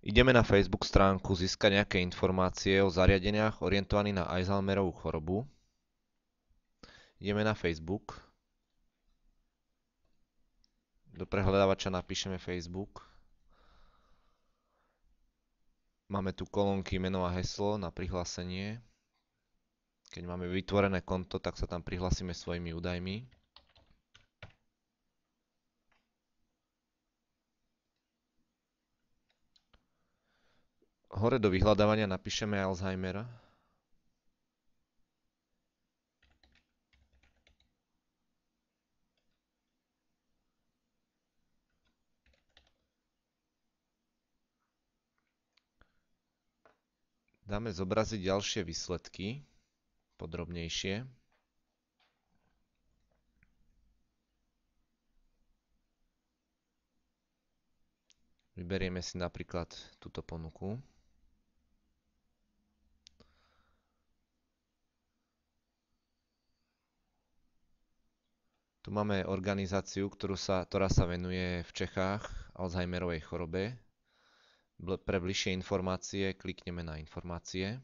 Ideme na Facebook stránku získať nejaké informácie o zariadeniach orientovaných na Alzheimerovú chorobu. Ideme na Facebook. Do prehľadávača napíšeme Facebook. Máme tu kolónky meno a heslo na prihlásenie. Keď máme vytvorené konto, tak sa tam prihlásime svojimi údajmi. Hore do vyhľadávania napíšeme Alzheimer. Dáme zobraziť ďalšie výsledky, podrobnejšie. Vyberieme si napríklad túto ponuku. Tu máme organizáciu, ktorá sa venuje v Čechách Alzheimerovej chorobe. Pre bližšie informácie klikneme na informácie.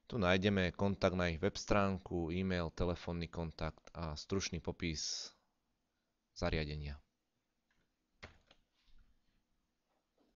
Tu nájdeme kontakt na ich web stránku, e-mail, telefónny kontakt a stručný popis zariadenia.